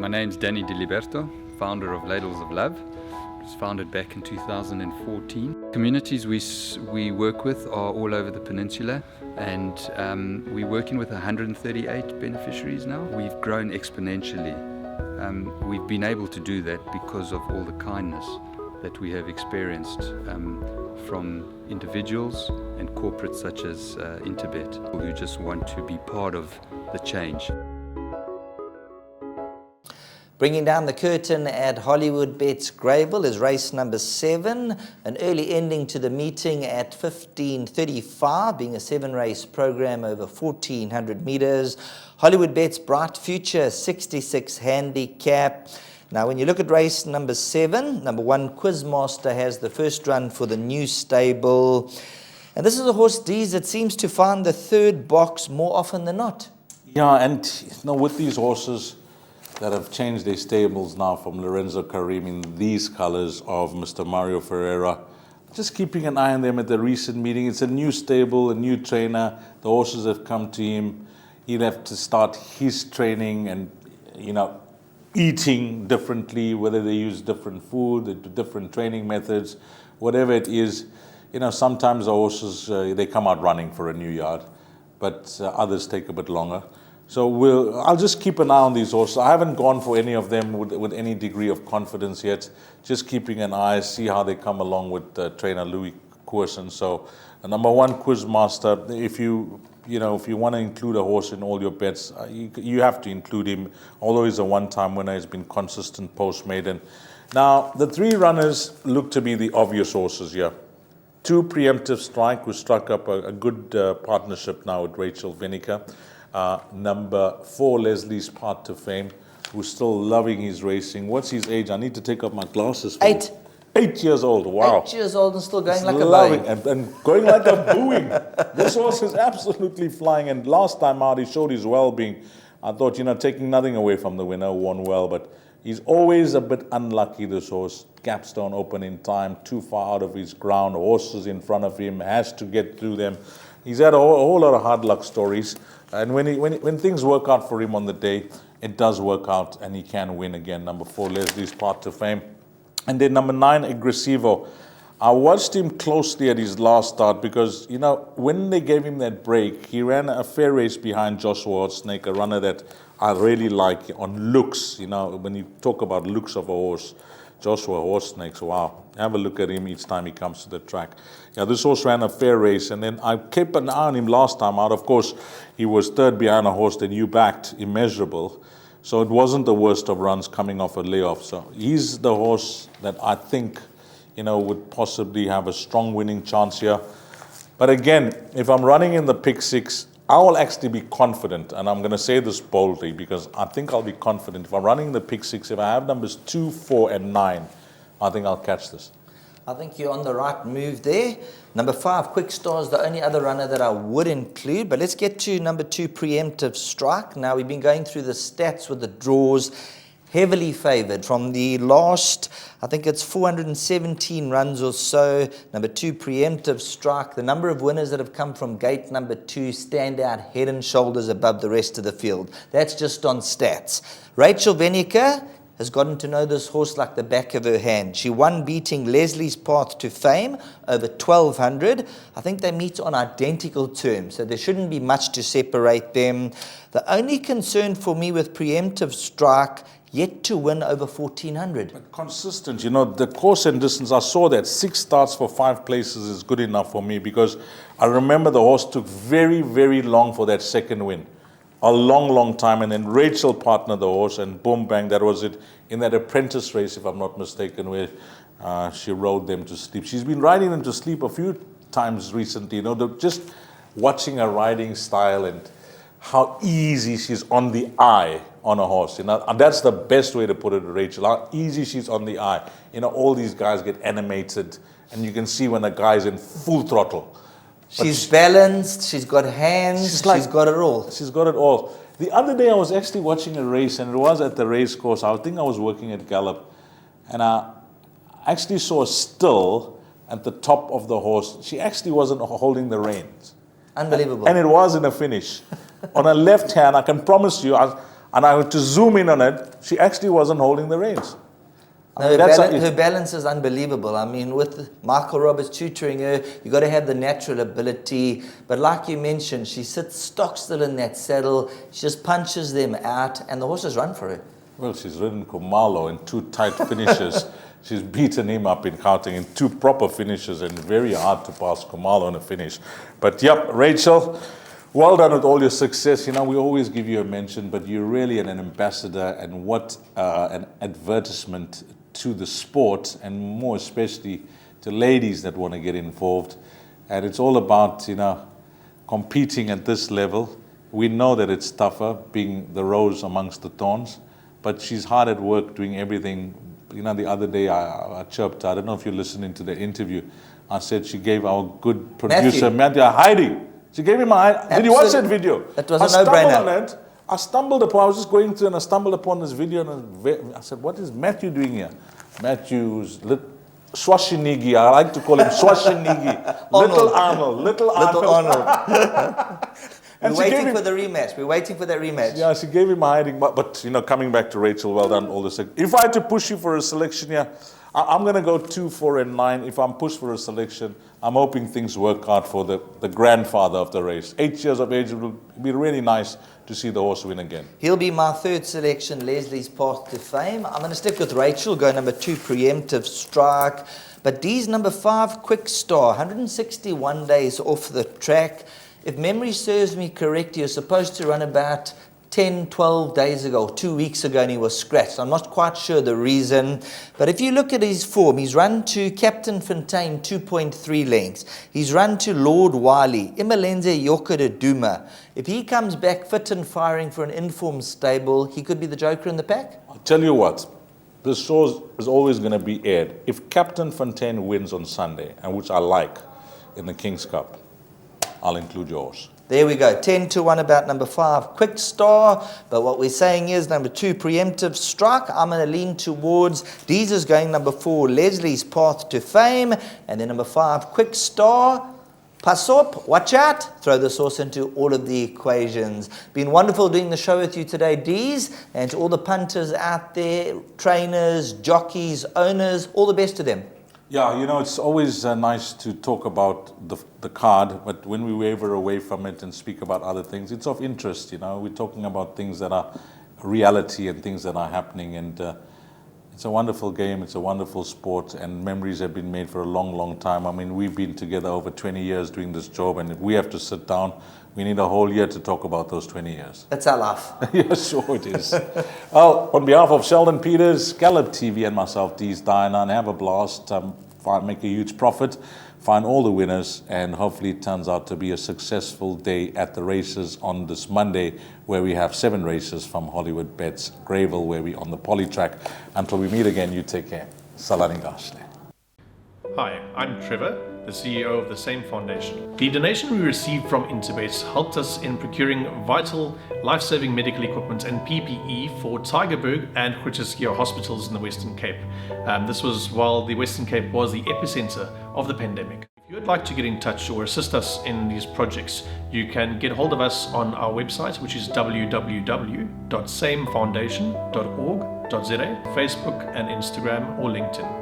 My name's Danny Diliberto, founder of Ladles of Love. It was founded back in 2014. Communities we work with are all over the peninsula, and we're working with 138 beneficiaries now. We've grown exponentially. We've been able to do that because of all the kindness that we have experienced from individuals and corporates such as Interbet, who just want to be part of the change. Bringing down the curtain at Hollywoodbets Greyville is race number 7, an early ending to the meeting at 15:35, being a 7-race program over 1,400 meters. Hollywoodbets Bright Future 66 handicap. Now, when you look at race number 7, number 1 Quizmaster has the first run for the new stable. And this is a horse, Dees, that seems to find the third box more often than not. Yeah, and with these horses that have changed their stables now from Lorenzo Karim in these colors of Mr. Mario Ferreira, just keeping an eye on them at the recent meeting. It's a new stable, a new trainer. The horses have come to him. He'll have to start his training and, eating differently, whether they use different food, different training methods, whatever it is. Sometimes the horses, they come out running for a new yard, but others take a bit longer. So I'll just keep an eye on these horses. I haven't gone for any of them with any degree of confidence yet. Just keeping an eye, see how they come along with trainer Louis Courson. So number 1 Quizmaster, if you want to include a horse in all your bets, you have to include him. Although he's a one-time winner, he's been consistent post-maiden. Now, the 3 runners look to be the obvious horses here. 2 Preemptive Strike, who struck up a good partnership now with Rachel Venica. Number 4, Leslie's Path to Fame, who's still loving his racing. What's his age? I need to take off my glasses. 8. 8 years old, wow. 8 years old and still going like loving, a babe. and going like a booing. This horse is absolutely flying. And last time out, he showed his well-being. I thought, taking nothing away from the winner, won well, but he's always a bit unlucky, this horse. Gaps don't open in time, too far out of his ground. Horses in front of him, has to get through them. He's had a whole lot of hard luck stories. And when things work out for him on the day, it does work out and he can win again. Number 4, Leslie's Path to Fame. And then number 9, Aggressivo. I watched him closely at his last start because, when they gave him that break, he ran a fair race behind Joshua Snake, a runner that I really like on looks. When you talk about looks of a horse, Joshua Horse Snakes, wow. Have a look at him each time he comes to the track. Yeah, this horse ran a fair race, and then I kept an eye on him last time out. Of course, he was third behind a horse that you backed, Immeasurable. So it wasn't the worst of runs coming off a layoff. So he's the horse that I think, would possibly have a strong winning chance here. But again, if I'm running in the pick 6, I will actually be confident, and I'm going to say this boldly because I think I'll be confident. If I'm running the pick 6, if I have numbers 2, 4, and 9, I think I'll catch this. I think you're on the right move there. Number 5, Quick Star, is the only other runner that I would include. But let's get to number 2, Preemptive Strike. Now, we've been going through the stats with the draws. Heavily favoured from the last, I think it's 417 runs or so. Number 2, Preemptive Strike. The number of winners that have come from gate number 2 stand out head and shoulders above the rest of the field. That's just on stats. Rachel Venica has gotten to know this horse like the back of her hand. She won beating Leslie's Path to Fame over 1,200. I think they meet on identical terms, so there shouldn't be much to separate them. The only concern for me with Preemptive Strike, yet to win over 1,400. But consistent, the course and distance, I saw that 6 starts for 5 places is good enough for me because I remember the horse took very, very long for that second win. A long, long time. And then Rachel partnered the horse and boom, bang, that was it. In that apprentice race, if I'm not mistaken, where she rode them to sleep. She's been riding them to sleep a few times recently, just watching her riding style and how easy she's on the eye on a horse. And that's the best way to put it, Rachel. How easy she's on the eye. All these guys get animated, and you can see when a guy's in full throttle. She's balanced, she's got hands, she's got it all. She's got it all. The other day I was actually watching a race, and it was at the race course. I think I was working at Gallop, and I actually saw a still at the top of the horse. She actually wasn't holding the reins. Unbelievable. And it was in a finish. On her left hand, I can promise you, and I had to zoom in on it, she actually wasn't holding the reins. No, her balance is unbelievable. I mean, with Michael Roberts tutoring her, you've got to have the natural ability. But like you mentioned, she sits stock still in that saddle. She just punches them out, and the horses run for her. Well, she's ridden Khumalo in 2 tight finishes. She's beaten him up in Gauteng in 2 proper finishes, and very hard to pass Khumalo in a finish. But yep, Rachel, well done with all your success. You know, we always give you a mention, but you're really an ambassador, and what an advertisement to the sport, and more especially to ladies that want to get involved. And it's all about, you know, competing at this level. We know that it's tougher, being the rose amongst the thorns, but she's hard at work doing everything. You know, the other day I chirped her. I don't know if you're listening to the interview. I said she gave our good producer Matthew a hiding. She gave him a hiding. Did you watch that video? It was a no-brainer. I stumbled upon, I was just going through and I stumbled upon this video, and I said, what is Matthew doing here? Matthew's Schwarzenegger. I like to call him Schwarzenegger. Little Arnold. We're waiting for the rematch. We're waiting for that rematch. Yeah, she gave him a hiding. But you know, coming back to Rachel, well done, all this. If I had to push you for a selection here, I'm going to go 2, 4, and 9. If I'm pushed for a selection, I'm hoping things work out for the grandfather of the race. 8 years of age, it will be really nice to see the horse win again. He'll be my 3rd selection, Leslie's Path to Fame. I'm going to stick with Rachel, go number 2, Preemptive Strike. But D's number 5, Quick Star, 161 days off the track. If memory serves me correct, he was supposed to run about 10, 12 days ago, 2 weeks ago, and he was scratched. I'm not quite sure the reason. But if you look at his form, he's run to Captain Fontaine 2.3 lengths. He's run to Lord Wiley, Imalenze Yoka de Duma. If he comes back fit and firing for an informed stable, he could be the joker in the pack. I'll tell you what, this show is always going to be aired. If Captain Fontaine wins on Sunday, and which I like, in the King's Cup, I'll include yours. There we go, 10-1 about number 5, Quick Star. But what we're saying is number 2, Preemptive Strike. I'm going to lean towards D's is going number 4, Leslie's Path to Fame. And then number 5, Quick Star. Pass up, watch out. Throw this horse into all of the equations. Been wonderful doing the show with you today, D's. And to all the punters out there, trainers, jockeys, owners, all the best to them. Yeah, you know, it's always nice to talk about the card, but when we waver away from it and speak about other things, it's of interest, you know. We're talking about things that are reality and things that are happening, and it's a wonderful game, it's a wonderful sport, and memories have been made for a long, long time. I mean, we've been together over 20 years doing this job, and if we have to sit down, we need a whole year to talk about those 20 years. That's our life. Yeah, sure it is. Well, on behalf of Sheldon Peters, Gallop TV, and myself, Dees Diana, have a blast, make a huge profit, find all the winners, and hopefully it turns out to be a successful day at the races on this Monday, where we have 7 races from Hollywoodbets Greyville, where we're on the poly track. Until we meet again, you take care. Salani Gashle. Hi, I'm Trevor, the CEO of the same foundation. The donation we received from Interbet helped us in procuring vital, life-saving medical equipment and PPE for Tygerberg and Groote hospitals in the Western Cape. This was while the Western Cape was the epicenter of the pandemic. If you would like to get in touch or assist us in these projects, you can get hold of us on our website, which is www.samefoundation.org.za, Facebook and Instagram or LinkedIn.